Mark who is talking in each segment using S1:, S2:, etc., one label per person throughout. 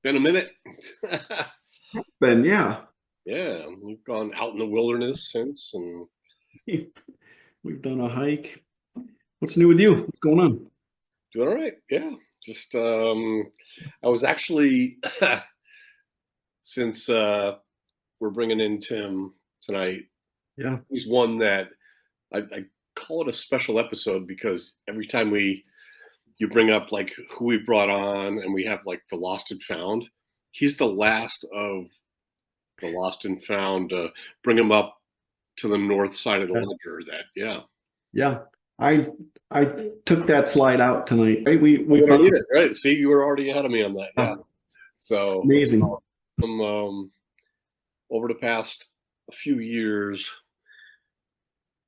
S1: been a minute.
S2: Ben, yeah,
S1: Yeah, we've gone out in the wilderness since, and
S2: we've, we've done a hike. What's new with you? What's going on?
S1: doing all right. Yeah, just I was actually since we're bringing in Tim tonight.
S2: Yeah.
S1: He's one that I call it a special episode because every time you bring up like who we brought on, and we have like the lost and found. He's the last of the lost and found. Bring him up to the north side of the ledger. That yeah.
S2: Yeah. I I took that slide out tonight. Right? We
S1: You already
S2: found
S1: did it, right? See, you were already ahead of me on that. Yeah. So,
S2: amazing.
S1: over the past few years,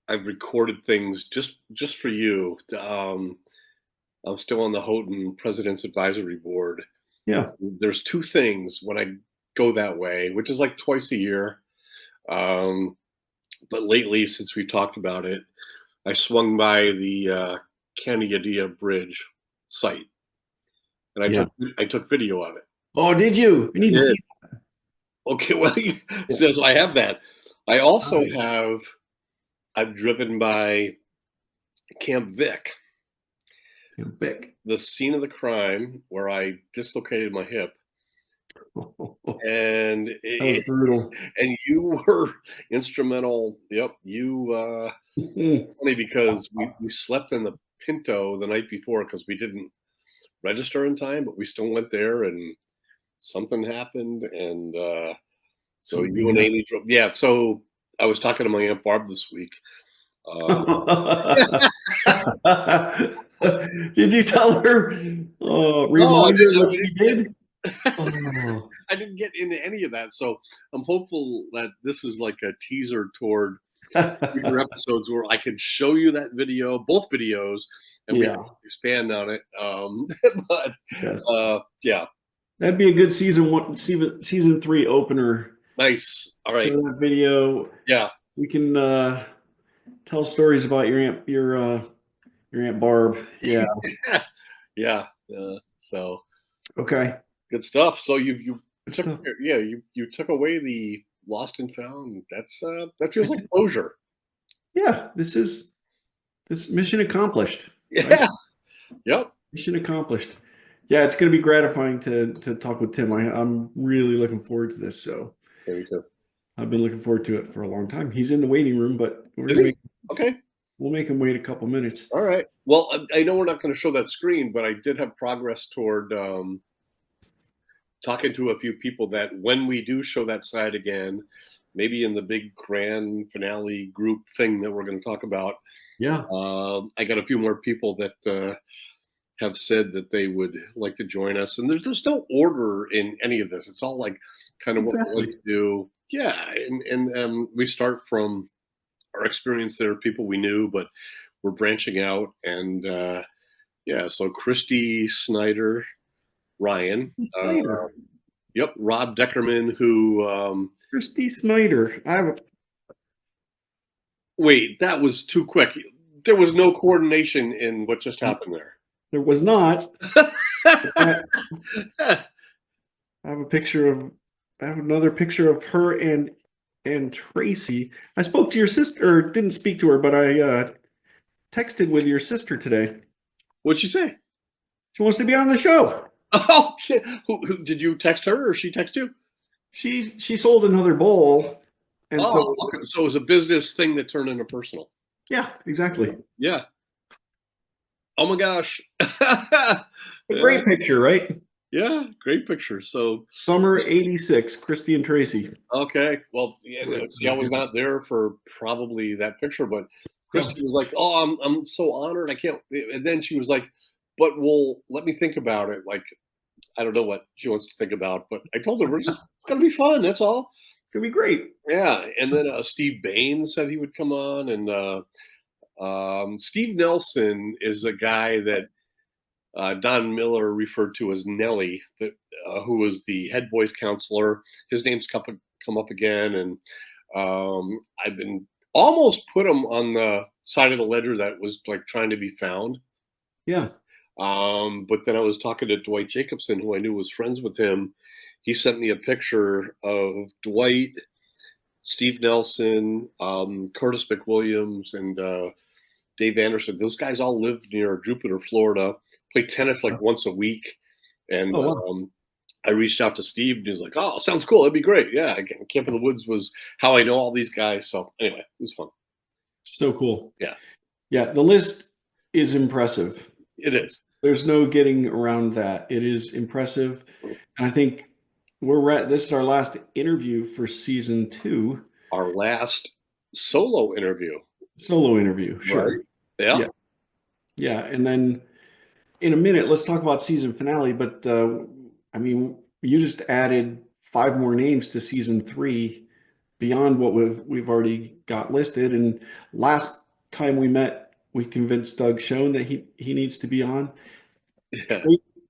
S1: I've recorded things just for you. I'm still on the Houghton President's Advisory Board.
S2: Yeah.
S1: There's two things when I go that way, which is like twice a year. Um, but lately, since we talked about it, I swung by the Candiadia Bridge site, and
S2: Yeah.
S1: I took video of it.
S2: Oh, did you? We
S1: I
S2: need to
S1: did.
S2: see.
S1: Okay, well,
S2: Yeah.
S1: so I have that. I also
S2: Hi.
S1: have. I've driven by Camp Vic,
S2: I'm big.
S1: the scene of the crime where I dislocated my hip, and
S2: That was brutal.
S1: and you were instrumental. Yep, you. Funny because we slept in the Pinto the night before because we didn't register in time, but we still went there, and something happened, and so you
S2: Something
S1: and Amy drove. Yeah, so I was talking to my Aunt Barb this week. Um,
S2: happened. Did you tell her?
S1: no,
S2: Remind her what she did?
S1: I
S2: Oh.
S1: I didn't get into any of that, so I'm hopeful that this is like a teaser toward future episodes where I can show you that video, both videos, and we can
S2: Yeah.
S1: expand on it. But
S2: Yes.
S1: yeah,
S2: That'd be a good season 3 opener.
S1: nice. All right,
S2: Show that video.
S1: yeah,
S2: We can tell stories about your aunt Barb. Yeah.
S1: yeah. So
S2: Okay.
S1: good stuff. So you
S2: Good
S1: took
S2: stuff.
S1: yeah you took away the lost and found. That's that feels like closure.
S2: Yeah. This mission accomplished. Right.
S1: Yeah. Yep.
S2: Mission accomplished. Yeah, it's going to be gratifying to talk with Tim. I'm really looking forward to this. So
S1: Yeah, me too.
S2: I've been looking forward to it for a long time. He's in the waiting room, but
S1: Is he? Okay.
S2: we'll make him wait a couple minutes.
S1: All right. Well, I know we're not going to show that screen, but I did have progress toward talking to a few people that when we do show that side again, maybe in the big grand finale group thing that we're going to talk about,
S2: Yeah,
S1: I got a few more people that have said that they would like to join us. And there's no order in any of this. It's all like kind of what we like
S2: exactly.
S1: to do. Yeah, and we start from our experience there, people we knew, but we're branching out. And yeah, so Christy Snyder, Ryan,
S2: Snyder.
S1: yep, Rob Deckerman, who
S2: Christy Snyder.
S1: wait, that was too quick. There was no coordination in what just happened there.
S2: There was not. I have a picture of. I have another picture of her and Tracy. I spoke to your sister, or didn't speak to her, but I texted with your sister today.
S1: What'd she say?
S2: She wants to be on the show.
S1: Oh, did you text her or she text you?
S2: She sold another bowl, and
S1: Oh,
S2: so
S1: okay. So it was a business thing that turned into personal.
S2: yeah, exactly.
S1: Yeah. Oh my gosh.
S2: A
S1: Yeah.
S2: great picture, right?
S1: Yeah. Great picture. So,
S2: Summer '86, Christy and Tracy.
S1: okay. Well, yeah, no, see, I was not there for probably that picture, but
S2: Yeah.
S1: Christy was like, "Oh, I'm so honored. I can't." And then she was like, "But well, let me think about it." Like, I don't know what she wants to think about, but I told her we're just it's gonna be fun. That's all.
S2: It's gonna be great.
S1: Yeah. And then Steve Bain said he would come on, and Steve Nelson is a guy that Don Miller referred to as Nelly, that, who was the head boys counselor. His name's come up again, and I've been almost put him on the side of the ledger that was like trying to be found.
S2: Yeah.
S1: But then I was talking to Dwight Jacobson, who I knew was friends with him. He sent me a picture of Dwight, Steve Nelson, Curtis McWilliams, and Dave Anderson. Those guys all live near Jupiter, Florida. Play tennis like once a week, and
S2: Oh wow,
S1: I reached out to Steve, and he was like, "Oh, sounds cool. That'd be great. Yeah, Camp in the Woods was how I know all these guys." So anyway, it was fun.
S2: so cool.
S1: Yeah,
S2: Yeah, the list is impressive.
S1: it is.
S2: There's no getting around that. It is impressive. And I think this is our last interview for season 2.
S1: Our last solo interview,
S2: Solo interview,
S1: right?
S2: sure.
S1: Yeah.
S2: Yeah. Yeah. And then in a minute, let's talk about season finale. But I mean, you just added 5 more names to season 3 beyond what we've already got listed. And last time we met, we convinced Doug Schoen that he needs to be on.
S1: Yeah.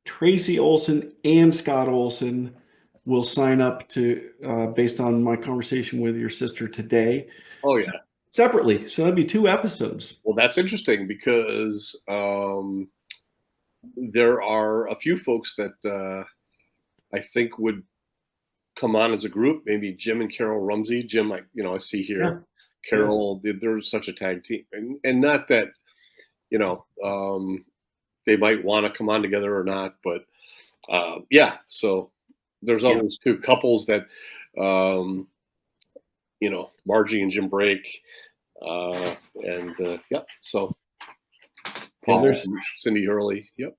S2: Tracy Olson and Scott Olson will sign up to based on my conversation with your sister today
S1: Oh yeah.
S2: separately. So that'd be 2 episodes.
S1: Well, that's interesting because there are a few folks that I think would come on as a group. Maybe Jim and Carol Rumsey. Jim, I see here.
S2: Yeah.
S1: Carol, they're such a tag team, and not that they might want to come on together or not, but yeah. So there's
S2: Yeah.
S1: others too, couples that Margie and Jim Brake, and yeah. So
S2: Yeah,
S1: Paul, and Cindy Hurley. Yep,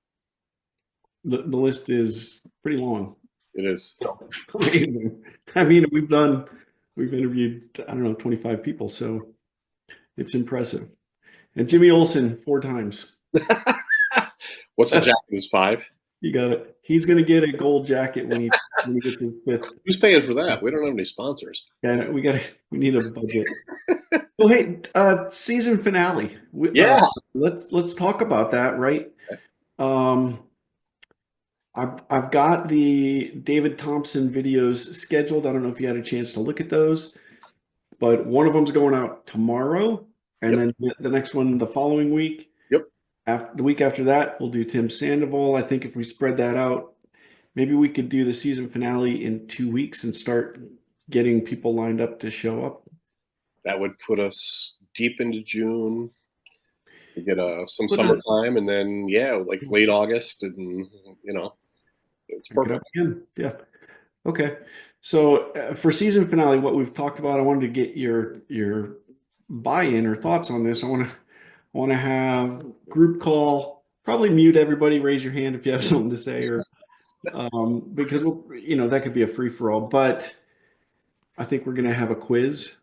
S2: the list is pretty long.
S1: it is.
S2: I mean, we've interviewed, I don't know, 25 people, so it's impressive. And Jimmy Olsen 4 times.
S1: What's the jacket? Is 5?
S2: You got it. He's going to get a gold jacket when he gets his 5th.
S1: Who's paying for that? We don't have any sponsors.
S2: Yeah, we need a budget. Oh, hey, season finale.
S1: Yeah.
S2: Let's talk about that, right? Um, I've got the David Thompson videos scheduled. I don't know if you had a chance to look at those, but one of them's going out tomorrow, and
S1: Yep.
S2: then the next one the following week.
S1: Yep.
S2: After the week after that, we'll do Tim Sandoval. I think if we spread that out, maybe we could do the season finale in 2 weeks and start getting people lined up to show up.
S1: That would put us deep into June. We get some
S2: Put
S1: summertime, and then like late August, and it's perfect.
S2: Yeah. Okay. So for season finale, what we've talked about, I wanted to get your buy-in or thoughts on this. I want to have group call. Probably mute everybody. Raise your hand if you have something to say, or because that could be a free for all. But I think we're going to have a quiz,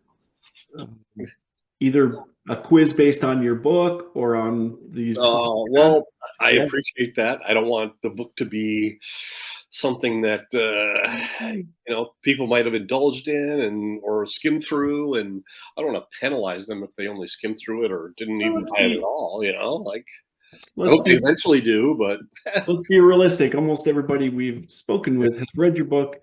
S2: either a quiz based on your book or on these.
S1: Well, I appreciate that. I don't want the book to be something that people might have indulged in or skimmed through, and I don't want to penalize them if they only skimmed through it or didn't even buy it at all. I hope they eventually do, but
S2: let's be realistic. Almost everybody we've spoken with has read your book,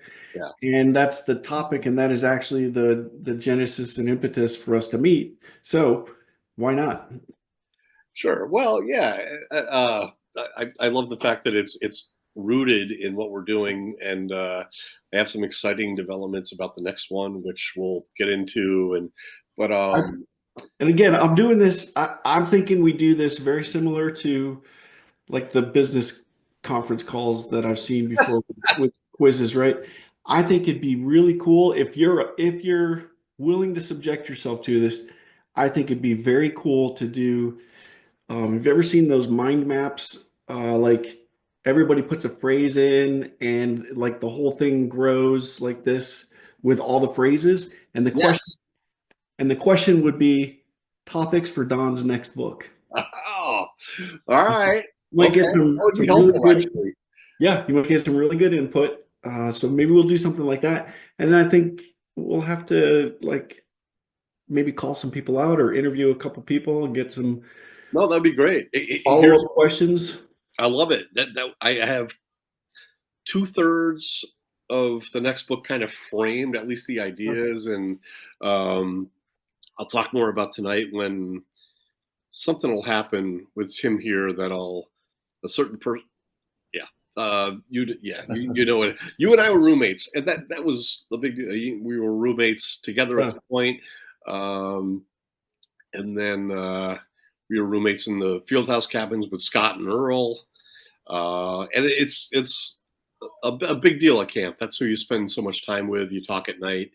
S2: and that's the topic, and that is actually the genesis and impetus for us to meet. So why not?
S1: Sure. Well, yeah. I love the fact that it's rooted in what we're doing, and I have some exciting developments about the next one, which we'll get into.
S2: And again, I'm doing this. I'm thinking we do this very similar to like the business conference calls that I've seen before with quizzes, right? I think it'd be really cool if you're willing to subject yourself to this. I think it'd be very cool to do. Have you ever seen those mind maps? Like everybody puts a phrase in, and like the whole thing grows like this with all the phrases, and the question would be topics for Don's next book.
S1: Oh, all right.
S2: You might get
S1: Okay.
S2: some
S1: That would be
S2: really
S1: helpful,
S2: good,
S1: actually.
S2: yeah, you might get some really good input. So maybe we'll do something like that. And then I think we'll have to like maybe call some people out or interview a couple people and get some
S1: No, that'd be great.
S2: follow-up questions.
S1: I love it. That I have 2/3 of the next book kind of framed, at least the ideas, and I'll talk more about tonight when something will happen with Tim here that I'll a certain person. Yeah. You know it. You and I were roommates, and that was the big deal. We were roommates together at the point, and then we were roommates in the Fieldhouse cabins with Scott and Earl, and it's a big deal at camp. That's who you spend so much time with. You talk at night,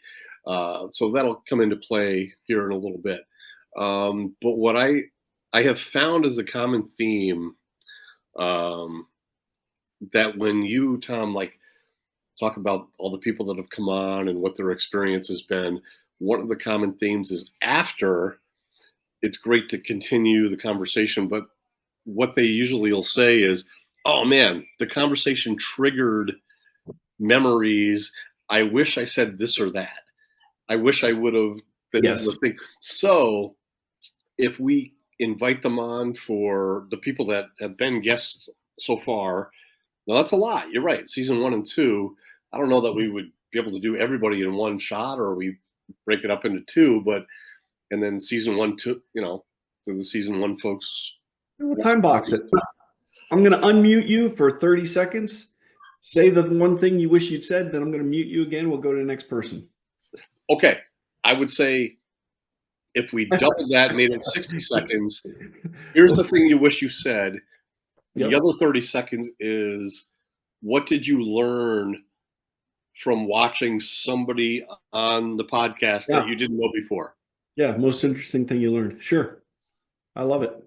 S1: so that'll come into play here in a little bit. But what I have found as a common theme. That when you, Tom, like talk about all the people that have come on and what their experience has been, one of the common themes is after it's great to continue the conversation, but what they usually will say is, oh man, the conversation triggered memories. I wish I said this or that. I wish I would have been able to think. So if we invite them on for the people that have been guests so far, well, that's a lot. You're right. Season 1 and 2. I don't know that we would be able to do everybody in one shot, or we break it up into 2. But and then season 1, 2. To the season 1 folks.
S2: We'll time box it. I'm going to unmute you for 30 seconds. Say the one thing you wish you'd said. Then I'm going to mute you again. We'll go to the next person.
S1: Okay, I would say if we doubled that, made it 60 seconds. Here's the thing you wish you said. The other 30 seconds is, what did you learn from watching somebody on the podcast that you didn't know before?
S2: Yeah, most interesting thing you learned. Sure. I love it.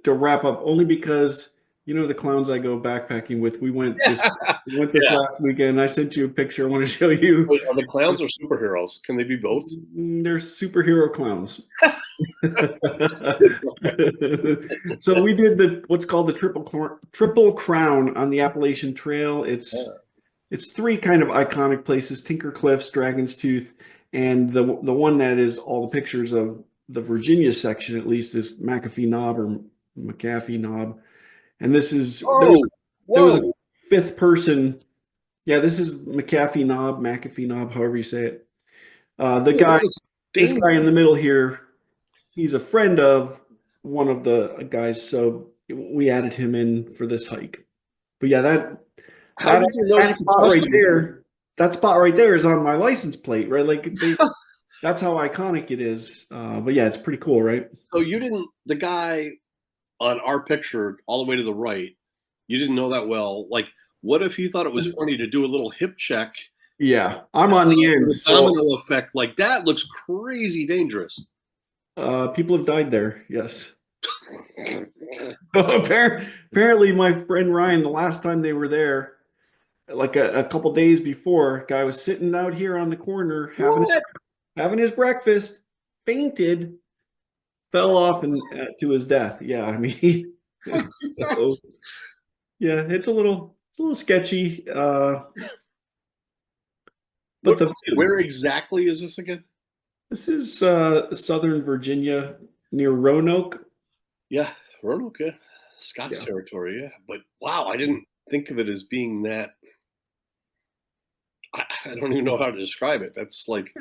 S2: To wrap up, only because the clowns I go backpacking with, we went this last weekend. I sent you a picture I want to show you.
S1: Wait, are the clowns or superheroes? Can they be both?
S2: They're superhero clowns. So we did what's called the Triple Crown on the Appalachian Trail. It's 3 kind of iconic places: Tinker Cliffs, Dragon's Tooth, and the one that is all the pictures of the Virginia section, at least, is McAfee Knob or McAfee Knob. And this is there was a 5th person. Yeah, this is McAfee Knob, however you say it. This guy in the middle here, he's a friend of one of the guys, so we added him in for this hike. But yeah, that spot right there is on my license plate, right? Like that's how iconic it is. But yeah, it's pretty cool, right?
S1: So the guy on our picture all the way to the right, you didn't know that well. Like, what if you thought it was funny to do a little hip check?
S2: Yeah, I'm on the end.
S1: The domino effect, like that looks crazy dangerous.
S2: People have died there, yes. Apparently, my friend Ryan, the last time they were there, like a couple days before, guy was sitting out here on the corner having his breakfast, fainted, fell off and to his death. Yeah, I mean, so, yeah, it's a little sketchy. But
S1: where exactly is this again?
S2: This is Southern Virginia near Roanoke.
S1: Yeah, Roanoke, Scott's territory. Yeah, but wow, I didn't think of it as being that. I don't even know how to describe it. That's like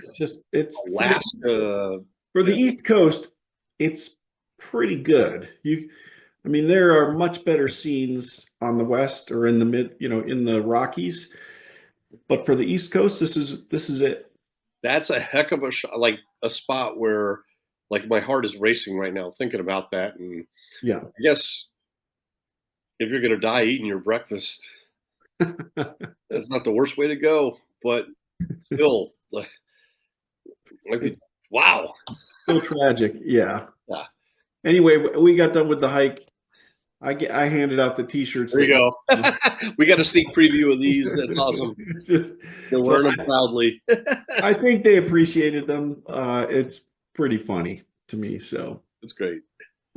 S2: it's
S1: Alaska.
S2: For the East Coast, it's pretty good. There are much better scenes on the West or in the mid, in the Rockies. But for the East Coast, this is it.
S1: That's a heck of a shot, like a spot where, like, my heart is racing right now thinking about that. And
S2: yeah,
S1: I guess if you're going to die eating your breakfast, that's not the worst way to go. But still, wow,
S2: still tragic. Yeah. Anyway, we got done with the hike. I handed out the T-shirts.
S1: There you go. We got a sneak preview of these. That's awesome. They're wearing them proudly.
S2: I think they appreciated them. It's pretty funny to me. So
S1: that's great.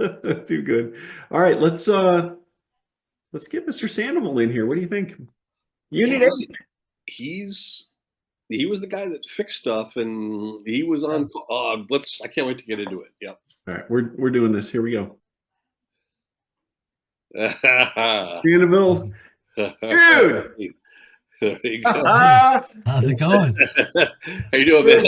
S2: Too good. All right, let's get Mr. Sandoval in here. What do you think? Unit 8.
S1: He was the guy that fixed stuff, and he was on. I can't wait to get into it. Yep.
S2: All right, we're doing this. Here we go. Sandoval, dude.
S1: There you go.
S3: How's it going?
S1: How you doing, man?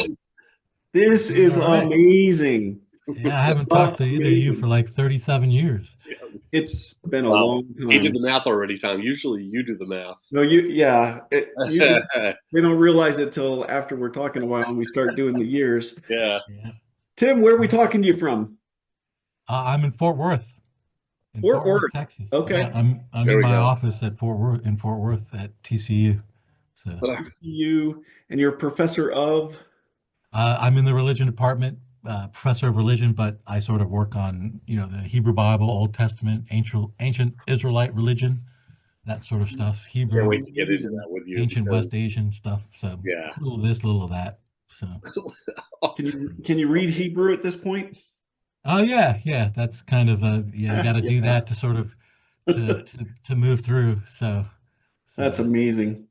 S2: This is amazing.
S3: Yeah, I haven't talked
S2: Well,
S3: to either of you for
S2: amazing.
S3: like 37 years.
S2: It's been a
S1: Wow.
S2: long
S1: He did
S2: time.
S1: the math already, Tom. Usually you do the math.
S2: No, yeah. Usually we don't realize it till after we're talking a while and we start doing the years.
S1: Yeah.
S3: Yeah.
S2: Tim, where are we talking to you from?
S3: I'm in Fort Worth,
S2: Fort
S3: Worth,
S2: Worth.
S3: Texas. Yeah,
S2: Okay.
S3: I'm
S1: There
S3: in
S1: we
S3: my
S1: go.
S3: office at Fort Worth at TCU. So
S1: But
S2: You and you're a professor of.
S3: I'm in the religion department, professor of religion, but I sort of work on, the Hebrew Bible, Old Testament, ancient Israelite religion, that sort of stuff.
S1: can't
S3: Hebrew,
S1: wait to get into
S2: Amazing.
S1: that with you
S3: ancient West
S1: because
S3: Asian stuff. So
S1: yeah.
S3: a little of this, a little of that. So,
S2: Can you read Hebrew at this point?
S3: oh yeah, yeah, that's kind of yeah, you got to do
S2: Yeah.
S3: that to sort of to move through.
S2: That's
S3: So
S2: amazing.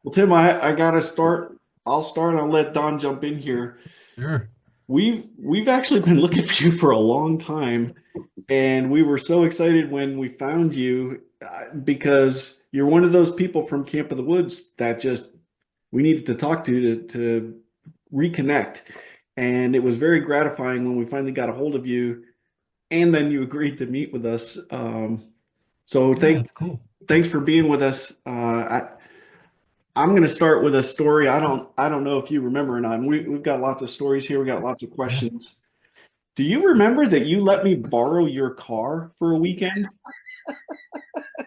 S2: Well, Tim, I gotta start. I'll start. I'll let Don jump in here.
S3: sure.
S2: We've actually been looking for you for a long time, and we were so excited when we found you because you're one of those people from Camp of the Woods that just we needed to talk to reconnect. And it was very gratifying when we finally got a hold of you, and then you agreed to meet with us. So
S3: Yeah, that's cool.
S2: thanks for being with us. I'm going to start with a story. I don't know if you remember or not. We've got lots of stories here. We got lots of
S3: Yeah.
S2: questions. Do you remember that you let me borrow your car for a weekend?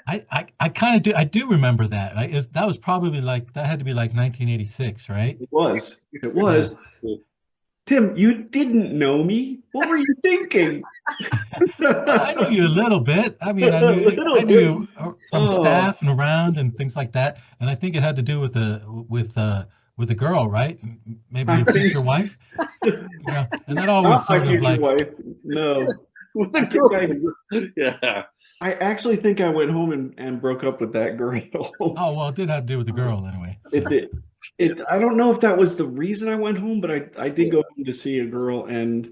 S3: I kind of do. I do remember that. That was probably like that had to be like 1986, right?
S2: It was. It
S3: Yeah.
S2: was. Tim, you didn't know me. What were you thinking?
S3: Well, I knew you a little bit. I mean,
S2: A
S3: I
S2: little
S3: knew
S2: bit.
S3: you from
S2: Oh,
S3: staff and around and things like that. And I think it had to do with a girl, right? Maybe
S2: I
S3: your
S2: think
S3: future wife. And that always
S2: not my
S3: sort of
S2: future
S3: like,
S2: wife. No.
S1: With
S2: I
S1: the
S2: think
S1: girl. Yeah.
S2: I actually think I went home and broke up with that girl.
S3: oh well, it did have to do with the girl anyway.
S2: It
S3: So
S2: did. I don't know if that was the reason I went home, but I did go home to see a girl, and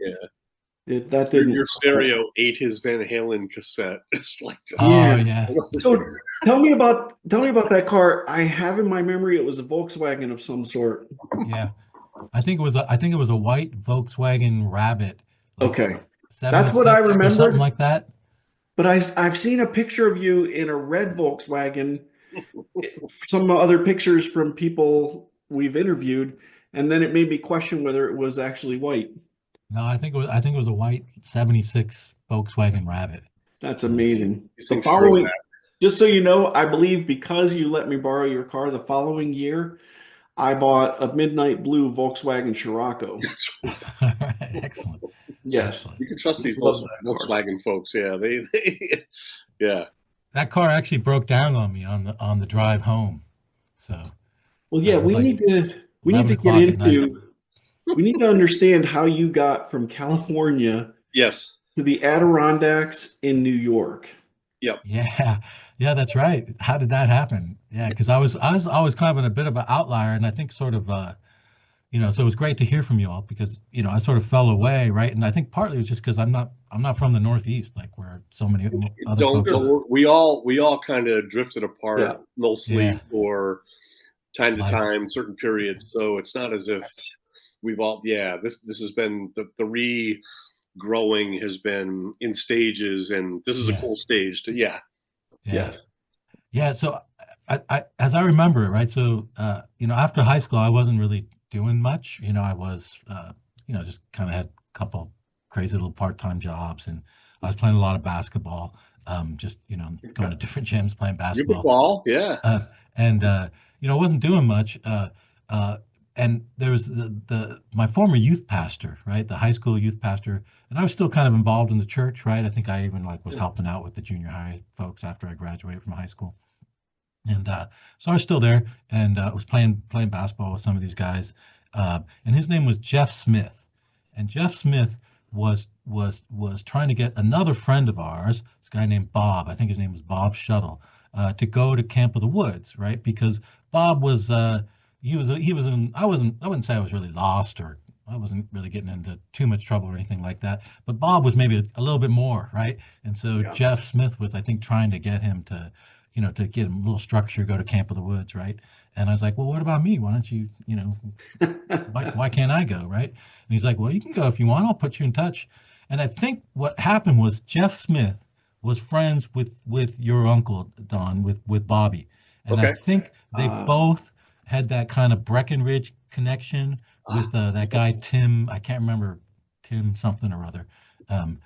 S1: Yeah.
S2: that
S1: Your,
S2: didn't
S1: your
S2: work out.
S1: stereo ate his Van Halen cassette. It's like just
S3: oh
S2: Yeah.
S3: yeah,
S2: So tell me about that car. I have in my memory it was a Volkswagen of some sort.
S3: yeah. I think it was a white Volkswagen Rabbit, like
S2: Okay. That's what I
S3: 76 or something
S2: remembered,
S3: like that.
S2: but I've seen a picture of you in a red Volkswagen, some other pictures from people we've interviewed, and then it made me question whether it was actually white.
S3: No, I think it was a white 76 Volkswagen Rabbit.
S2: That's
S3: So
S2: amazing.
S1: these
S2: The
S1: things show
S2: following, just so you know, I believe because you let me borrow your car the following year, I bought a midnight blue Volkswagen Scirocco.
S1: that.
S3: all right, excellent.
S2: Yes,
S3: Excellent.
S1: You can trust these
S2: love that car.
S1: Volkswagen folks. Yeah, yeah.
S3: That car actually broke down on me on the drive home. So
S2: Well, yeah,
S3: that was
S2: we
S3: like
S2: need to we need
S3: 11
S2: to get
S3: o'clock at night.
S2: into we need to understand how you got from California
S1: Yes.
S2: to the Adirondacks in New York.
S1: Yep.
S3: Yeah, yeah, that's right. How did that happen? Yeah, because I was always kind of in a bit of an outlier, and I think sort of so it was great to hear from you all because I sort of fell away, right? And I think partly it was just because I'm not from the Northeast, like where so many other folks
S1: Don't
S3: are.
S1: we all kind of drifted
S2: Yeah.
S1: apart mostly
S3: Yeah,
S1: for time to
S3: life.
S1: time, certain periods. So it's not as if we've all this has been the regrowing has been in stages, and this is a
S3: Yeah,
S1: cool stage to
S3: yeah.
S2: Yes.
S3: Yeah, so as I remember it, right? So, after high school, I wasn't really doing much. I was, just kind of had a couple crazy little part-time jobs, and I was playing a lot of basketball. Just going to different gyms playing
S1: you could
S3: basketball,
S1: ball, yeah.
S3: uh, and I wasn't doing much. Uh, and there was the my former youth pastor, right? The high school youth pastor, and I was still kind of involved in the church, right? I think I even like was helping out with the junior high folks after I graduated from high school. And so I was still there and was playing basketball with some of these guys. And his name was Jeff Smith. And Jeff Smith was trying to get another friend of ours, this guy named Bob, I think his name was Bob Shuttle, to go to Camp of the Woods, right? Because Bob was he was in I wouldn't say I was really lost or I wasn't really getting into too much trouble or anything like that. But Bob was maybe a little bit more, right? And so
S2: Yeah.
S3: Jeff Smith was, I think, trying to get him to get a little structure, go to Camp of the Woods, right? And I was like, well, what about me? Why don't you, why can't I go, right? And he's like, well, you can go if you want. I'll put you in touch. And I think what happened was Jeff Smith was friends with your uncle Don, with Bobby, and I
S1: Okay.
S3: think they both had that kind of Breckenridge connection with that guy Tim. I can't remember Tim something or other. Um,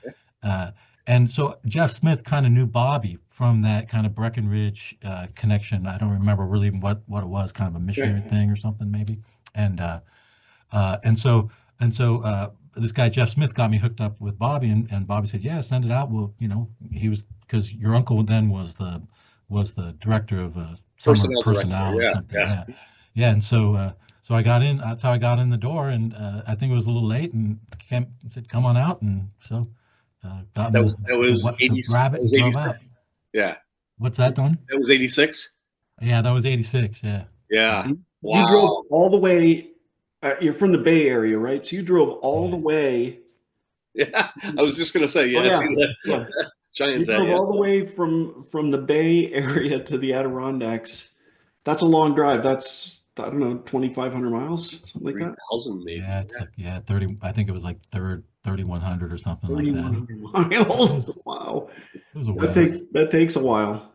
S3: uh, and so Jeff Smith kind of knew Bobby from that kind of Breckenridge connection. I don't remember really what it was, kind of a missionary thing or something maybe. And and so this guy Jeff Smith got me hooked up with Bobby, and Bobby said, "Yeah, send it out." Well, he was, because your uncle then was the director of summer
S1: Personnel director.
S3: personnel or
S1: Yeah.
S3: something.
S1: Yeah.
S3: Yeah. And so I got in. That's how I got in the door, and I think it was a little late, and said, "Come on out," and so got in
S1: That was
S3: the
S1: 80.
S3: Rabbit
S1: That
S3: and
S1: was
S3: drove
S1: 86.
S3: out.
S1: Yeah.
S3: What's that, Don?
S1: That was 86.
S3: Yeah, that was 86. Yeah.
S1: Yeah.
S2: You drove
S1: Wow.
S2: all the way. You're from the Bay Area, right? So you drove all the way.
S1: Yeah. I was just gonna say, yeah.
S2: Oh, yeah.
S1: See that?
S2: Yeah.
S1: Giants.
S2: You drove all the way from the Bay Area to the Adirondacks. That's a long drive. That's, I don't know, 2,500 miles, something like that.
S1: 3,000 maybe.
S3: Yeah, it's like 30. I think it was like 3,100 or something like that.
S2: 3,100 miles. Wow.
S3: It was a ways.
S2: That takes a while.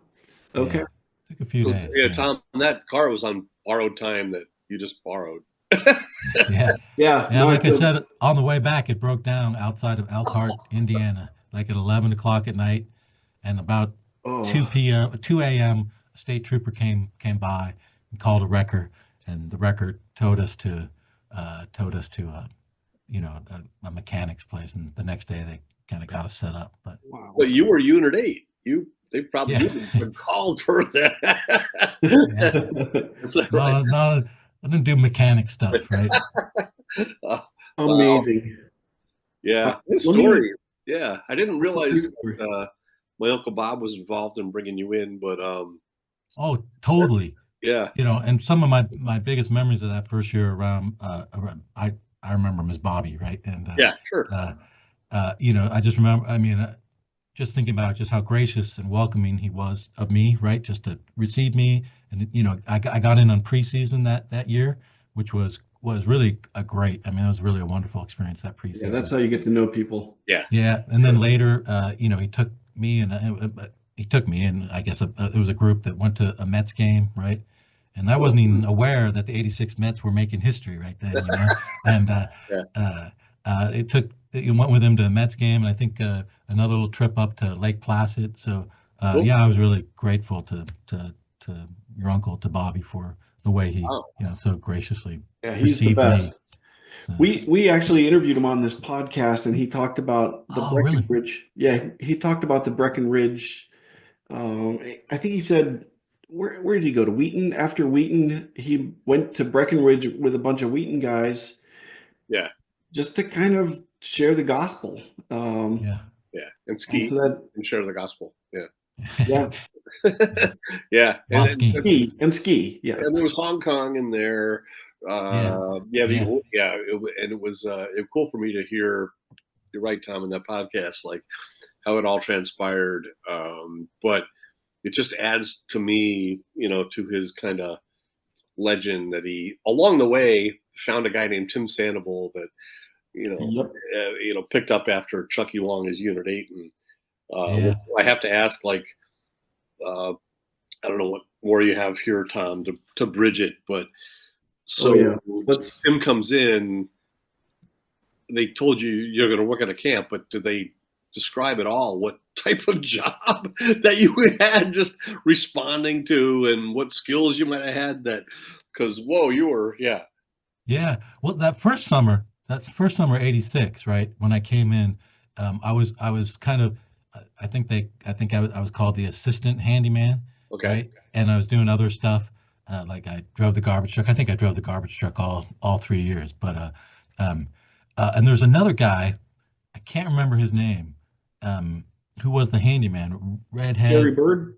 S2: Okay.
S3: Yeah, took a few
S1: So,
S3: days.
S1: yeah,
S3: Yeah.
S1: Tom, that car was on borrowed time that you just borrowed.
S3: Yeah.
S2: Yeah.
S3: Yeah,
S2: no,
S3: like I said, on the way back, it broke down outside of Elkhart, Indiana, like at 11 o'clock at night, and about
S2: Oh,
S3: 2 a.m., a state trooper came by and called a wrecker, and the wrecker towed us to a mechanic's place, and the next day they kind of got us set up. But
S2: wow.
S1: But you were Unit 8. They probably
S3: Yeah.
S1: you were called for that. It's like,
S3: no, no, I didn't do mechanic stuff, right?
S1: wow.
S2: Amazing.
S1: Yeah. Good
S2: let me-
S1: story. Yeah. I didn't realize my Uncle Bob was involved in bringing you in, but
S3: Oh, totally.
S1: yeah.
S3: And some of my biggest memories of that first year around I remember Miss Bobby, right? And
S1: Yeah, sure.
S3: I just remember, I mean, just thinking about just how gracious and welcoming he was of me, right? Just to receive me, and I got in on preseason that year, which was really a great. I mean, it was really a wonderful experience, that preseason.
S2: Yeah, that's how you get to know people.
S3: Yeah, and then later, he took me, and I guess it was a group that went to a Mets game, right? And I wasn't even aware that the '86 Mets were making history right then, And it went with him to a Mets game, and I think another little trip up to Lake Placid. So
S1: Cool.
S3: yeah, I was really grateful to your uncle, to Bobby, for the way he
S1: Wow.
S3: so graciously
S2: Yeah, he's the
S3: received me.
S2: best.
S3: So,
S2: We actually interviewed him on this podcast, and he talked about the
S3: really?
S2: Breckenridge. Yeah, he talked about the Breckenridge. I think he said, where did he go, to Wheaton? After Wheaton, he went to Breckenridge with a bunch of Wheaton guys.
S1: Yeah.
S2: Just to kind of share the gospel.
S3: yeah.
S1: Yeah. And ski
S2: so
S1: and share the gospel. Yeah.
S2: yeah,
S1: Yeah.
S3: While skiing.
S2: ski. Yeah.
S1: And there was Hong Kong in there. And it was cool for me to hear. You're right, Tom, in that podcast, like how it all transpired. But it just adds to me, to his kind of legend that he, along the way, found a guy named Tim Sandoval that,
S2: Yep.
S1: picked up after Chucky Long as Unit 8. And
S3: Yeah.
S1: I have to ask, like, I don't know what more you have here, Tom, to bridge it, but so Tim comes in. They told you you're going to work at a camp, but did they describe at all what type of job that you had just responding to, and what skills you might have had? Because you were
S3: Yeah. Well, that's first summer '86, right? When I came in, I was kind of, I think I was called the assistant handyman,
S1: okay,
S3: right? And I was doing other stuff, like I drove the garbage truck. I think I drove the garbage truck all 3 years. But and there's another guy, I can't remember his name, who was the handyman, redhead.
S2: Jerry Bird?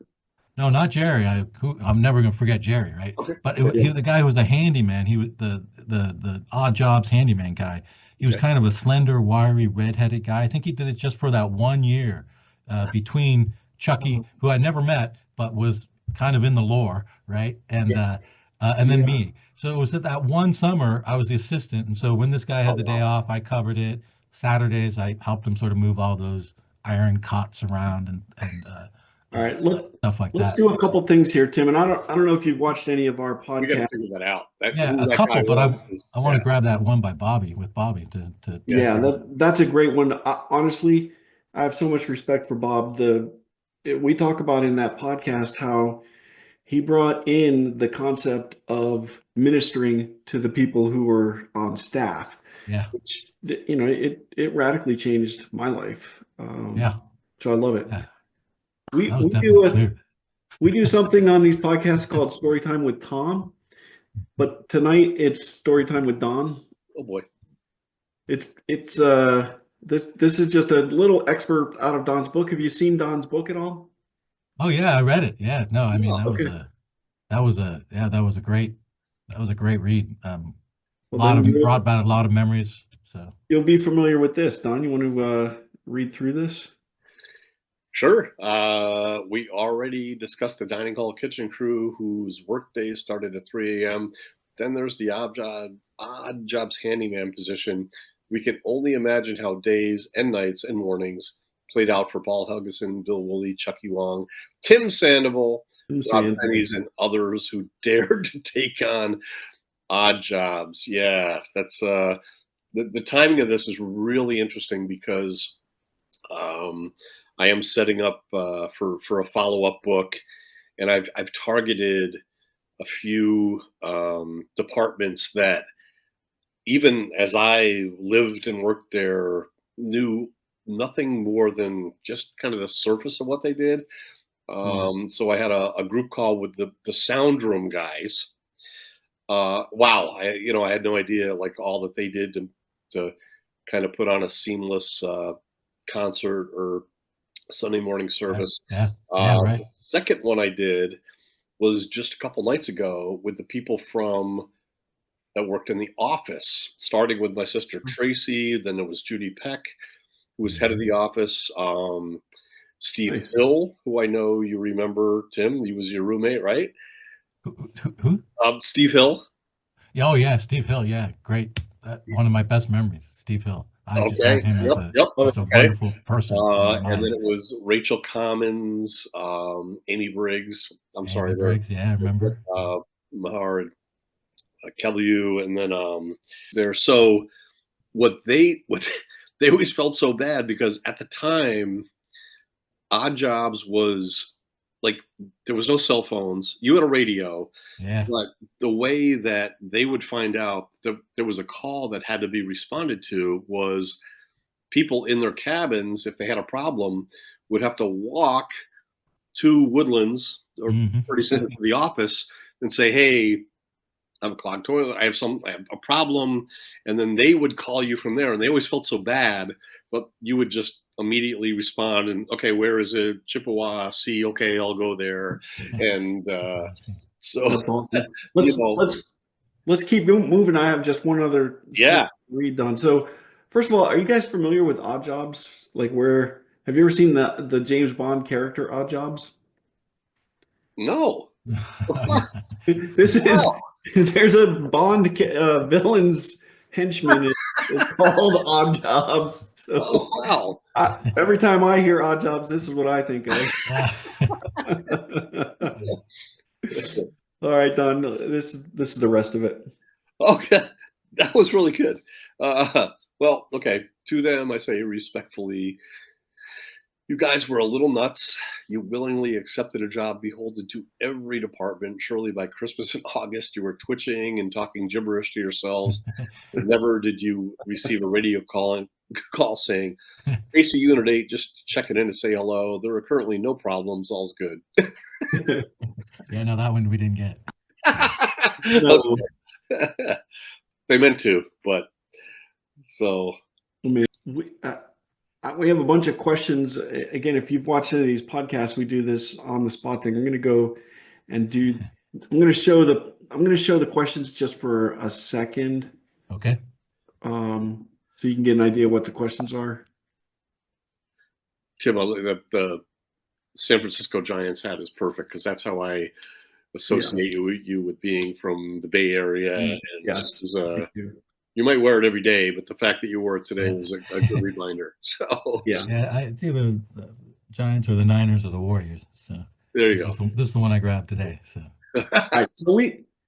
S3: No, not Jerry. I'm never gonna forget Jerry, right?
S1: Okay.
S3: But he was the guy who was a handyman. He was the odd jobs handyman guy. He was kind of a slender, wiry, redheaded guy. I think he did it just for that 1 year, between Chucky, who I never met, but was kind of in the lore, right? And and then
S2: Yeah.
S3: me. So it was at that one summer I was the assistant, and so when this guy
S1: Oh
S3: had the day
S1: wow.
S3: off, I covered it. Saturdays I helped him sort of move all those iron cots around and
S2: All right.
S3: stuff like
S2: Let's
S3: that.
S2: do a couple things here, Tim. And I don't know if you've watched any of our
S1: We got to
S2: podcasts.
S1: figure that out. That
S3: Yeah,
S1: who
S3: a
S1: that guy
S3: couple, but
S1: was.
S3: I want
S1: Yeah.
S3: to grab that one by Bobby with Bobby to
S1: Yeah.
S2: Yeah, that's a great one. Honestly, I have so much respect for Bob. We talk about in that podcast how he brought in the concept of ministering to the people who were on staff,
S3: yeah,
S2: which it radically changed my life.
S3: yeah,
S2: So I love it.
S3: yeah.
S2: We
S3: That was
S2: we
S3: definitely
S2: do
S3: clear.
S2: we do something on these podcasts called Story Time with Tom, but tonight it's Story Time with Don.
S1: Oh boy.
S2: This is just a little expert out of Don's book. Have you seen Don's book at all?
S3: Oh yeah, I read it. Yeah, no, I mean
S1: Yeah.
S2: Okay.
S3: that was a great read.
S2: Well, then
S3: Brought back a lot of memories. So
S2: you'll be familiar with this. Don, you want to read through this?
S1: Sure. We already discussed the dining hall kitchen crew whose workday started at 3 a.m. Then there's the odd jobs handyman position. We can only imagine how days and nights and mornings played out for Paul Helgeson, Bill Woolley, Chucky Wong, Tim Sandoval,
S2: I'm
S1: Rob
S2: saying,
S1: Pennies, and others who dared to take on odd jobs. Yeah, that's the timing of this is really interesting because um, I am setting up for a follow up book, and I've targeted a few departments that even as I lived and worked there knew nothing more than just kind of the surface of what they did. So I had a group call with the sound room guys. Wow, I had no idea like all that they did to kind of put on a seamless concert or Sunday morning
S3: yeah,
S1: service.
S3: yeah, yeah,
S1: The
S3: right.
S1: second one I did was just a couple nights ago with the people from that worked in the office, starting with my sister Tracy. Then there was Judy Peck, who was head of
S3: Mhm.
S1: the office. Steve
S2: nice.
S1: Hill, who I know you remember, Tim. He was your roommate, right?
S3: Who?
S1: Steve Hill.
S3: Yeah, oh yeah, Steve Hill. Yeah, great. One of my best memories, Steve Hill. I just have
S1: Okay.
S3: him as
S1: Yep.
S3: a
S1: Yep.
S2: Love
S3: just
S2: it.
S3: a
S1: Okay.
S3: wonderful person in my
S1: And then
S3: mind.
S1: it was Rachel Commons, Amy Briggs. I'm
S3: Amy
S1: sorry,
S3: Briggs, yeah, I remember. Yeah.
S1: Mahar, Kelly, and then there. So what they always felt so bad because at the time, Odd Jobs was like there was no cell phones. You had a radio,
S3: Yeah.
S1: but the way that they would find out that there was a call that had to be responded to was people in their cabins, if they had a problem, would have to walk to Woodlands or
S3: Hmm.
S1: 30 seconds to the office and say, "Hey, I have a clogged toilet. I have a problem," and then they would call you from there. And they always felt so bad, but you would just immediately respond and, "Okay, where is it? Chippewa. See, okay, I'll go there." And so,
S2: That's awesome.
S1: you know,
S2: Let's keep moving. I have just one other
S1: yeah,
S2: sentence to read, Don. So, first of all, are you guys familiar with Odd Jobs? Like, where have you ever seen the James Bond character Odd Jobs?
S1: no,
S2: This is
S1: wow,
S2: there's a Bond villain's henchman. It's called Odd Jobs.
S1: oh
S2: So
S1: wow.
S2: every time I hear Odd Jobs, this is what I think of.
S3: Yeah.
S2: All right, Don. This is the rest of it.
S1: Okay, that was really good. Well, okay. To them, I say respectfully, you guys were a little nuts. You willingly accepted a job beholden to every department. Surely by Christmas in August, you were twitching and talking gibberish to yourselves. But never did you receive a radio call saying, "Face to Unit 8, just checking in to say hello. There are currently no problems. All's good."
S3: Yeah, no, that one we didn't get.
S2: No,
S1: They meant to, but so
S2: I mean, we have a bunch of questions. Again, if you've watched any of these podcasts, we do this on the spot thing. I'm going to go and do. I'm going to show the questions just for a second,
S3: Okay.
S2: so you can get an idea what the questions are.
S1: Tim, the San Francisco Giants hat is perfect because that's how I associate you with being from the Bay Area. And
S2: Yes.
S1: you might wear it every day, but the fact that you wore it today was a good reminder. So
S3: yeah, it's either the Giants or the Niners or the Warriors. So
S1: there you go.
S3: This is the one I grabbed today. So,
S2: all right, so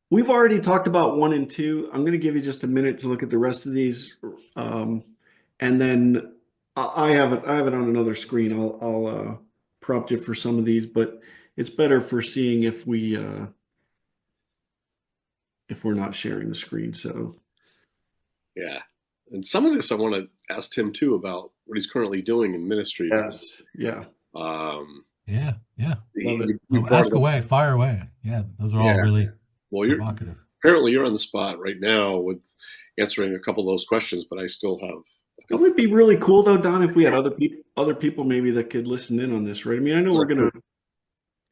S2: we've already talked about 1 and 2. I'm going to give you just a minute to look at the rest of these, and then I have it on another screen. I'll prompt you for some of these, but it's better for seeing if we're not sharing the screen. So
S1: yeah, and some of this I want to ask Tim too about what he's currently doing in ministry.
S2: yes, yeah.
S3: Yeah.
S2: Love it.
S3: Ask away, fire away. Yeah, those are all really provocative.
S1: Apparently you're on the spot right now with answering a couple of those questions, but I still have.
S2: It would be really cool though, Don, if we had other people maybe that could listen in on this, right? I mean, I know we're gonna,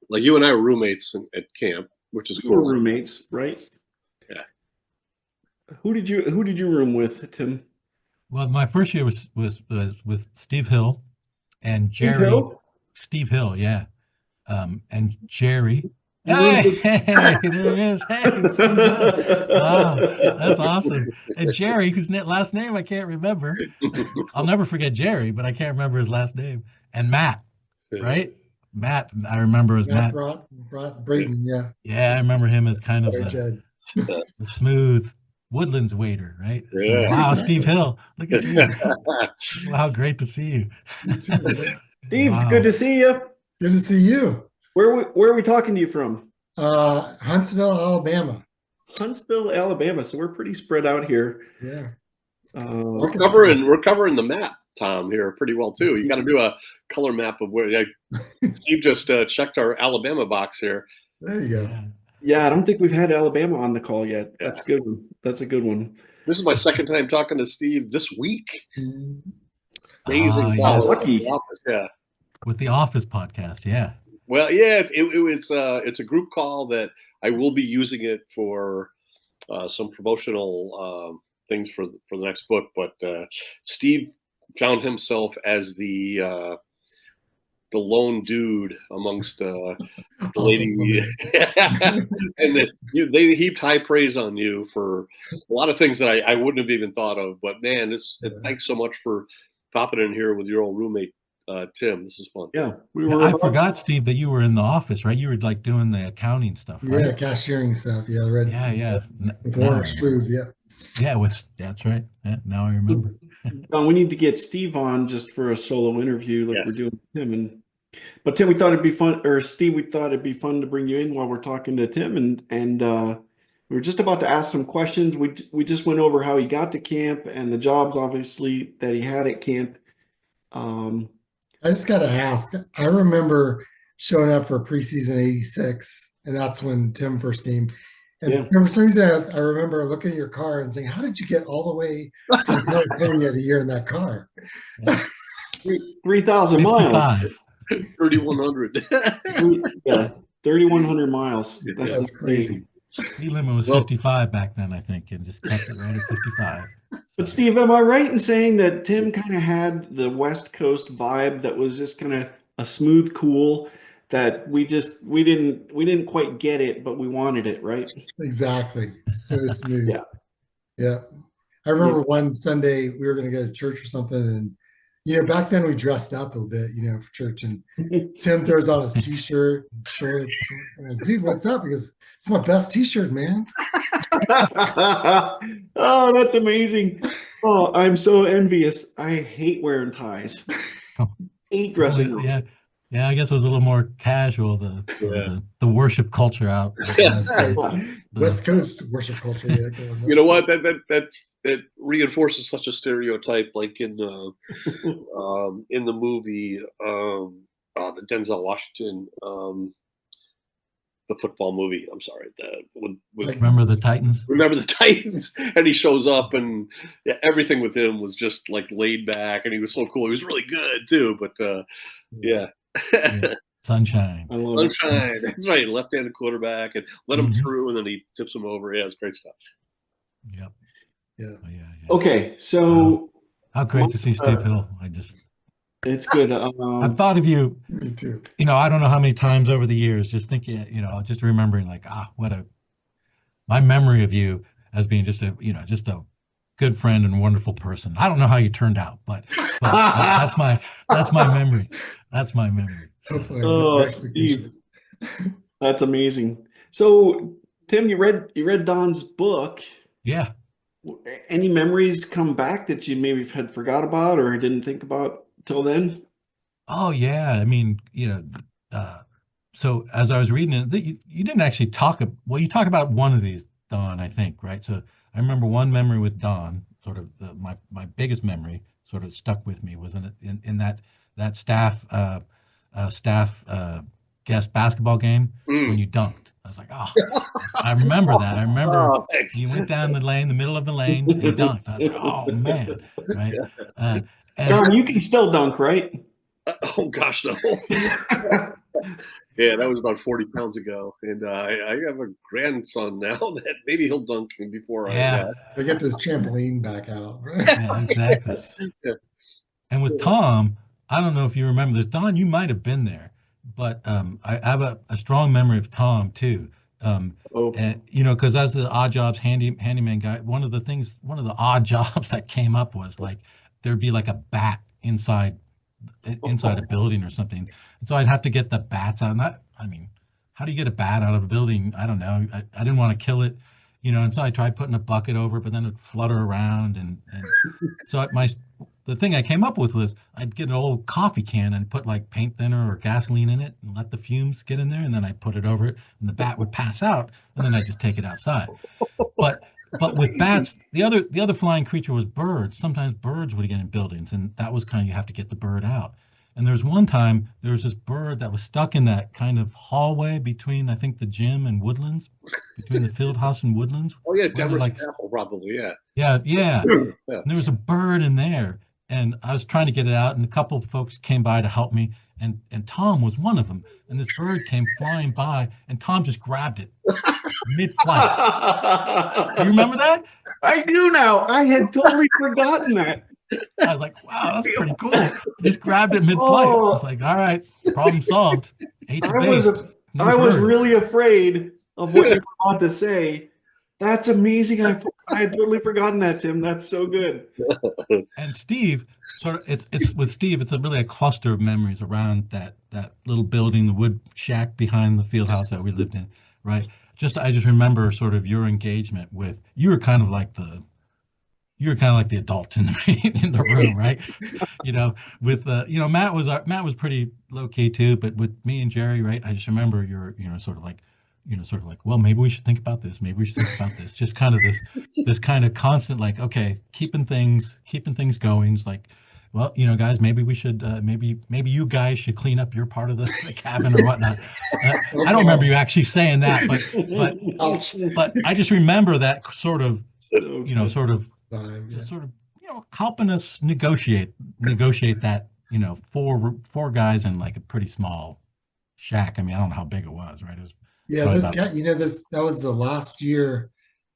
S1: like, you and I are roommates at camp, which is cool.
S2: We're roommates, right?
S1: Yeah.
S2: Who did you room with, Tim?
S3: Well, my first year was with Steve Hill and Jerry. Steve Hill, yeah. And Jerry. Hey, there it is. Hey, Steve Hill. Wow, that's awesome. And Jerry, whose last name I can't remember. I'll never forget Jerry, but I can't remember his last name. And Matt, right? Matt, I remember as Matt.
S4: Brayton, yeah.
S3: Yeah, I remember him as kind of the smooth Woodlands waiter, right?
S1: Yeah.
S3: So, wow, Steve Hill, look at you. Wow, great to see you.
S4: You too,
S2: Steve, good to see you.
S4: Good to see you.
S2: Where are we talking to you from?
S4: Huntsville, Alabama.
S2: Huntsville, Alabama. So we're pretty spread out here.
S4: Yeah.
S1: We're covering the map, Tom, here pretty well too. You got to do a color map of where. Steve just checked our Alabama box here.
S4: There you go.
S2: Yeah, I don't think we've had Alabama on the call yet. Yeah. That's good. That's a good one.
S1: This is my second time talking to Steve this week. Amazing.
S3: Yes.
S2: Lucky.
S1: Yeah.
S3: With the Office podcast, yeah.
S1: Well, yeah, it's a group call that I will be using it for some promotional things for the next book. But Steve found himself as the lone dude amongst the lady, and they heaped high praise on you for a lot of things that I wouldn't have even thought of. But man, thanks so much for popping in here with your old roommate. Tim, this is fun.
S2: Yeah,
S3: I forgot, Steve, that you were in the office, right? You were like doing the accounting stuff, right?
S4: Yeah, cashiering stuff. Yeah, right.
S3: Yeah.
S4: With Warner Struve, yeah.
S3: Yeah, that's right. Yeah, now I remember.
S2: We need to get Steve on just for a solo interview, like we're doing with Tim. But Tim, we thought it'd be fun, or Steve, we thought it'd be fun to bring you in while we're talking to Tim, and we were just about to ask some questions. We just went over how he got to camp and the jobs, obviously, that he had at camp.
S4: I just got to ask, I remember showing up for preseason 86, and that's when Tim first came. And for some reason, I remember looking at your car and saying, how did you get all the way from California to here in that car?
S2: 3,000 miles.
S1: 3,100.
S2: Yeah, 3,100 miles.
S4: That's crazy.
S3: Speed limit was 55 back then, I think, and just kept it right at 55.
S2: But Steve, am I right in saying that Tim kind of had the West Coast vibe that was just kind of a smooth, cool, that we didn't quite get it, but we wanted it, right?
S4: Exactly. So smooth.
S2: Yeah.
S4: I remember one Sunday we were going to go to church or something, and back then we dressed up a little bit, for church, and Tim throws on his t-shirt and shorts. And, dude, what's up? He goes, it's my best t-shirt, man.
S2: Oh, that's amazing. Oh, I'm so envious. I hate wearing ties. Hate dressing.
S3: Yeah, I guess it was a little more casual, the worship culture out.
S4: West Coast worship culture. Yeah,
S1: you know what? That reinforces such a stereotype, like in the movie, the Denzel Washington, the football movie. I'm sorry,
S3: Remember the Titans.
S1: Remember the Titans, and he shows up, and everything with him was just like laid back, and he was so cool. He was really good too, but
S3: Sunshine.
S1: Sunshine. That's right. Left-handed quarterback, and let him through, and then he tips him over. Yeah, it's great stuff.
S3: Yep.
S4: Yeah.
S3: Oh, yeah.
S2: Okay, so
S3: how great to see Steve Hill.
S2: It's good.
S3: I've thought of you,
S4: Me too.
S3: I don't know how many times over the years, just thinking, just remembering like, my memory of you as being just a good friend and wonderful person. I don't know how you turned out, but that's my memory. That's my memory. So,
S4: Hopefully, I have no
S2: Oh, Steve,
S4: expectations.
S2: that's amazing. So, Tim, you read Don's book.
S3: yeah.
S2: Any memories come back that you maybe had forgot about or didn't think about till then?
S3: Oh yeah. I mean, uh, so as I was reading it, you didn't actually well, you talked about one of these, Don, I think, right? So I remember one memory with Don, sort of my biggest memory sort of stuck with me was in that staff guest basketball game when
S1: Mm.
S3: you dunked. I was like, oh, I remember that. I remember
S1: Oh, thanks.
S3: you went down the lane, the middle of the lane, and dunked. I was like, oh man, right? Uh, and
S2: Don, you can still dunk, right?
S1: Oh gosh, no. Yeah, that was about 40 pounds ago, and I have a grandson now that maybe he'll dunk me before I.
S3: yeah,
S4: They get this trampoline back out.
S3: yeah, exactly.
S2: Yes.
S1: Yeah.
S3: And with Tom, I don't know if you remember this. Don, you might have been there, but I have a strong memory of Tom too.
S2: Oh,
S3: And because as the odd jobs handyman guy, one of the odd jobs that came up was like there'd be like a bat inside a building or something, and so I'd have to get the bats out. I mean, how do you get a bat out of a building? I don't know. I didn't want to kill it, and so I tried putting a bucket over it, but then it'd flutter around, and so the thing I came up with was I'd get an old coffee can and put like paint thinner or gasoline in it and let the fumes get in there, and then I put it over it, and the bat would pass out, and then I just take it outside. But with bats, the other flying creature was birds. Sometimes birds would get in buildings, and that was kind of you have to get the bird out. And there was one time there was this bird that was stuck in that kind of hallway between I think the gym and Woodlands, between the field house and Woodlands,
S1: Oh yeah,
S3: where they're
S1: Demer's
S3: like
S1: Chapel, probably. Yeah.
S3: yeah, yeah.
S1: Yeah.
S3: And there was a bird in there, and I was trying to get it out, and a couple of folks came by to help me, and Tom was one of them. And this bird came flying by, and Tom just grabbed it mid-flight. You remember that?
S2: I do now. I had totally forgotten that.
S3: I was like, wow, that's pretty cool. Just grabbed it mid-flight. I was like, all right, problem solved. Ate the
S2: I was
S3: base. No
S2: I was
S3: bird.
S2: really afraid of what you were about to say. That's amazing. I had totally forgotten that, Tim. That's so good.
S3: And Steve, sort of, it's with Steve. It's really a cluster of memories around that little building, the wood shack behind the field house that we lived in, right? I just remember sort of your engagement with. You were kind of like the adult in the room, right? With Matt was pretty low key too, but with me and Jerry, right? I just remember you're sort of like, well, maybe we should think about this. Maybe we should think about this. Just kind of this kind of constant, like, okay, keeping things going. It's like, well, guys, maybe we should, maybe you guys should clean up your part of the cabin or whatnot. I don't remember you actually saying that, but I just remember that sort of, sort of
S4: Yeah.
S3: sort of helping us negotiate that four guys in like a pretty small shack. I mean, I don't know how big it was, right? It was
S4: Yeah,
S3: probably
S4: that was the last year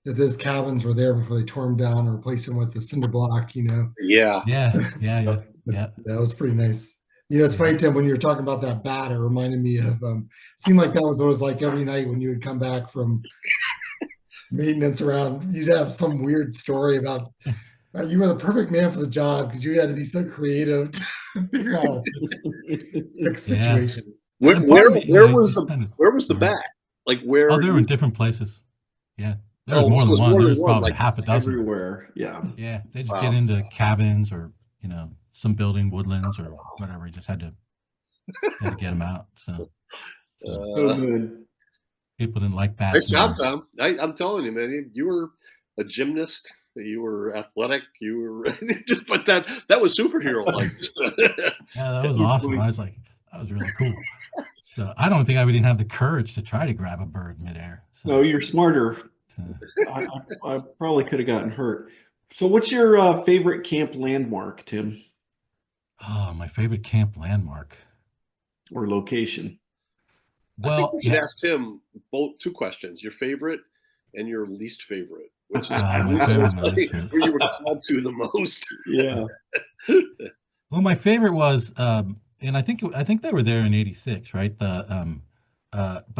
S4: that those cabins were there before they tore them down and replaced them with the cinder block,
S1: Yeah.
S3: yeah.
S4: That was pretty nice. It's funny, Tim, when you were talking about that bat, it reminded me of seemed like that was what it was like every night when you would come back from maintenance around. You'd have some weird story about you were the perfect man for the job because you had to be so creative to figure out how to fix situations.
S1: Where
S3: And part of me,
S1: was
S3: just kind of,
S1: where was the bat? Like where?
S3: oh, they were in different places. Yeah, there was more
S1: so
S3: than
S1: it's
S3: one. There was
S1: one,
S3: probably
S1: like
S3: half a dozen.
S2: Everywhere. Yeah.
S3: Yeah, they just
S1: Wow.
S3: get into cabins or some building, Woodlands or whatever. You just had to get them out. So
S2: So good.
S3: people didn't like
S1: Nice
S3: bats.
S1: job, Tom. I'm telling you, man, you were a gymnast. You were athletic. You were just, but that was superhero like.
S3: Yeah, that was awesome. I was like, that was really cool. So I don't think I would even have the courage to try to grab a bird midair. So,
S2: No, you're smarter. I probably could have gotten hurt. So what's your favorite camp landmark, Tim,
S3: oh, my favorite camp landmark.
S2: or location?
S1: I think
S3: Well,
S1: we should
S3: yeah,
S1: ask Tim both two questions: your favorite and your least favorite, which is
S3: my favorite and my least favorite.
S1: where you were called to the most.
S2: Yeah.
S3: Well, my favorite was, and I think they were there in '86, right? But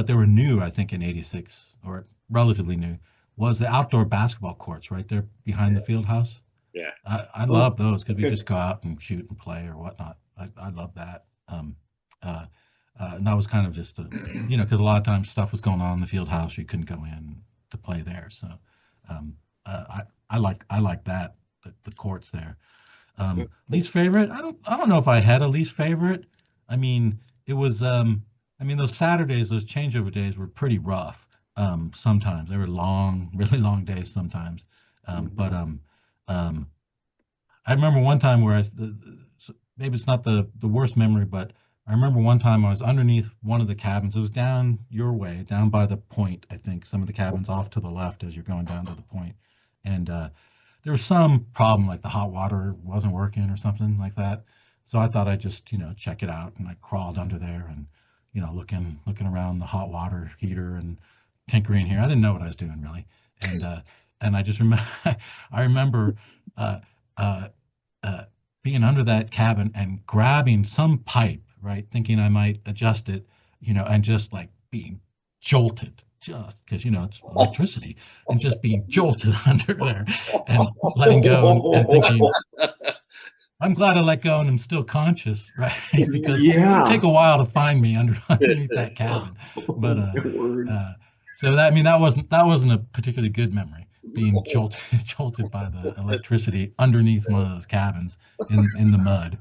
S3: they were new, I think, in '86 or relatively new. Was the outdoor basketball courts right there behind the field house?
S1: Yeah.
S3: I love those because we just go out and shoot and play or whatnot. I love that. Uh, and that was kind of just because a lot of times stuff was going on in the field house, you couldn't go in to play there. So um, I like that the courts there. Least favorite? I don't know if I had a least favorite. I mean, it was I mean those Saturdays, those changeover days were pretty rough. Sometimes they were long, really long days sometimes. But um I remember one time where maybe it's not the worst memory, but I remember one time I was underneath one of the cabins. It was down your way, down by the point, I think, some of the cabins off to the left as you're going down to the point. And there was some problem, like the hot water wasn't working or something like that. So I thought I'd just, check it out. And I crawled under there and, looking around the hot water heater and tinkering here. I didn't know what I was doing really. And I just remember, I remember uh, uh, uh, being under that cabin and grabbing some pipe, right, thinking I might adjust it, and just like being jolted, just because it's electricity, and just being jolted under there, and letting go and thinking, I'm glad I let go and I'm still conscious, right? Because it would take a while to find me underneath that cabin. But so that I mean that wasn't a particularly good memory, being jolted by the electricity underneath one of those cabins in the mud.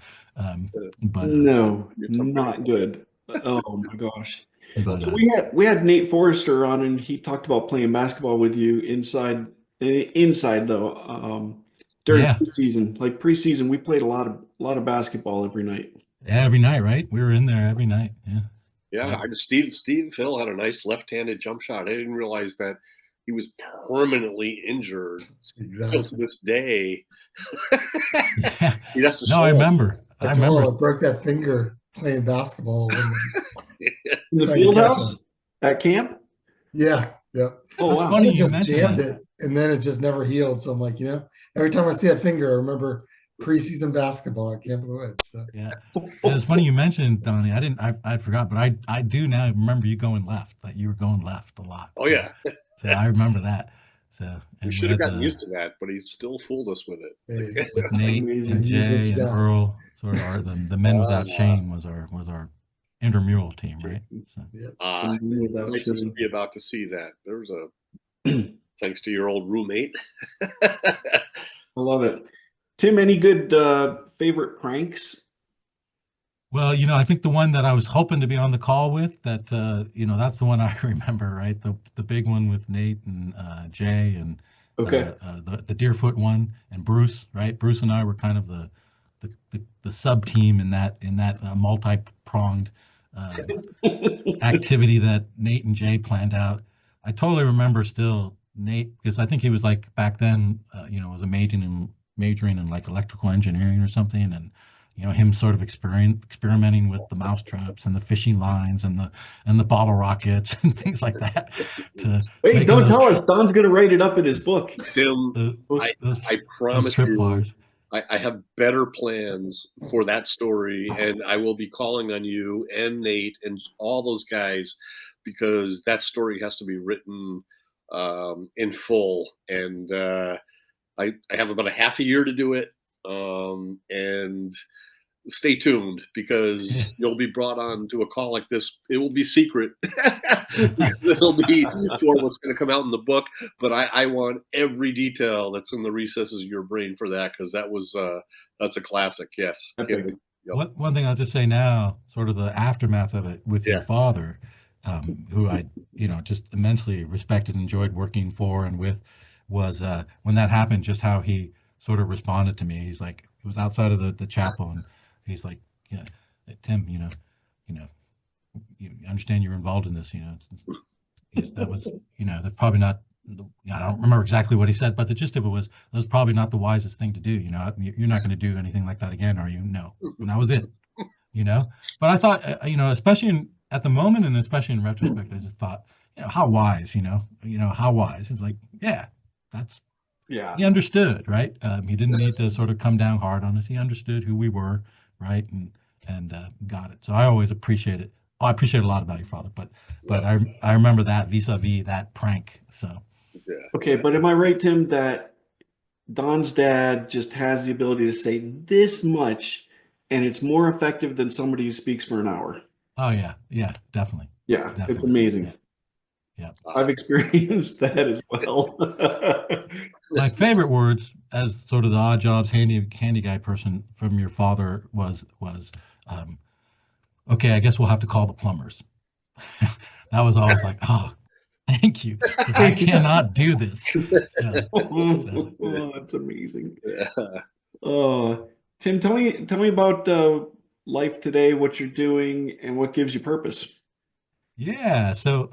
S3: But
S2: no, not good. Oh my gosh.
S3: but
S2: We had Nate Forrester on, and he talked about playing basketball with you inside though. During
S3: yeah,
S2: preseason, like preseason, we played a lot of basketball every night.
S3: every night, right? We were in there every night. Yeah.
S1: Yeah, I just Steve Phil had a nice left-handed jump shot. I didn't realize that he was permanently injured still to this day.
S3: Yeah.
S1: He'd have to
S3: No, I remember.
S4: I broke that finger playing basketball.
S2: In the field house at camp?
S4: Yeah.
S3: Oh, wow. Funny you
S4: just jammed it, and then it just never healed. So I'm like, every time I see that finger, I remember preseason basketball at Camp of the Woods. So.
S3: Yeah, it's funny you mentioned Donnie. I forgot, but I do now remember you going left. That you were going left a lot.
S1: Oh yeah.
S3: So I remember that. So
S1: we should have gotten used to that, but he still fooled us with it.
S3: With Nate and Jay and Earl, sort of the men without shame was our intramural team, right? So.
S1: Nice to be about to see that. There was a thanks to your old roommate.
S2: I love it. Tim, any good favorite pranks?
S3: Well, I think the one that I was hoping to be on the call with, that that's the one I remember, right? The big one with Nate and Jay, and the Deerfoot one, and Bruce, right? Bruce and I were kind of the sub team in that multi-pronged activity that Nate and Jay planned out. I totally remember still Nate, because I think he was like back then, was majoring in like electrical engineering or something, and him sort of experimenting with the mouse traps and the fishing lines and the bottle rockets and things like that.
S2: Wait, don't tell us. Don's going to write it up in his book.
S1: Tim, I promise you, I have better plans for that story, and I will be calling on you and Nate and all those guys, because that story has to be written in full. And I have about a half a year to do it. And stay tuned, because you'll be brought on to a call like this. It will be secret. It'll be for what's going to come out in the book, but I want every detail that's in the recesses of your brain for that, because that's a classic. Yes.
S2: Okay.
S3: Yep. One thing I'll just say now, sort of the aftermath of it with your father, who I just immensely respected and enjoyed working for and with, was when that happened, just how he sort of responded to me. He's like, he was outside of the chapel, and he's like, Tim, you understand you're involved in this, that was, that's probably not, I don't remember exactly what he said, but the gist of it was, that was probably not the wisest thing to do. You're not going to do anything like that again, are you? No. And that was it, but I thought, especially at the moment, and especially in retrospect, I just thought, how wise, how wise. It's like, he understood, right? He didn't need to sort of come down hard on us. He understood who we were, right? And got it. So I always appreciate it. Oh, I appreciate a lot about your father, but I remember that vis-a-vis that prank. So
S1: Yeah.
S2: Okay, but am I right, Tim, that Don's dad just has the ability to say this much, and it's more effective than somebody who speaks for an hour?
S3: oh yeah, definitely.
S2: Yeah, it's
S3: Definitely.
S2: amazing.
S3: Yeah.
S2: I've experienced that as well.
S3: My favorite words as sort of the odd jobs handy guy person from your father was okay, I guess we'll have to call the plumbers. That was always like, oh, thank you, because I cannot do this. So,
S2: Oh, that's amazing. Tim, tell me about life today, what you're doing, and what gives you purpose.
S3: yeah. So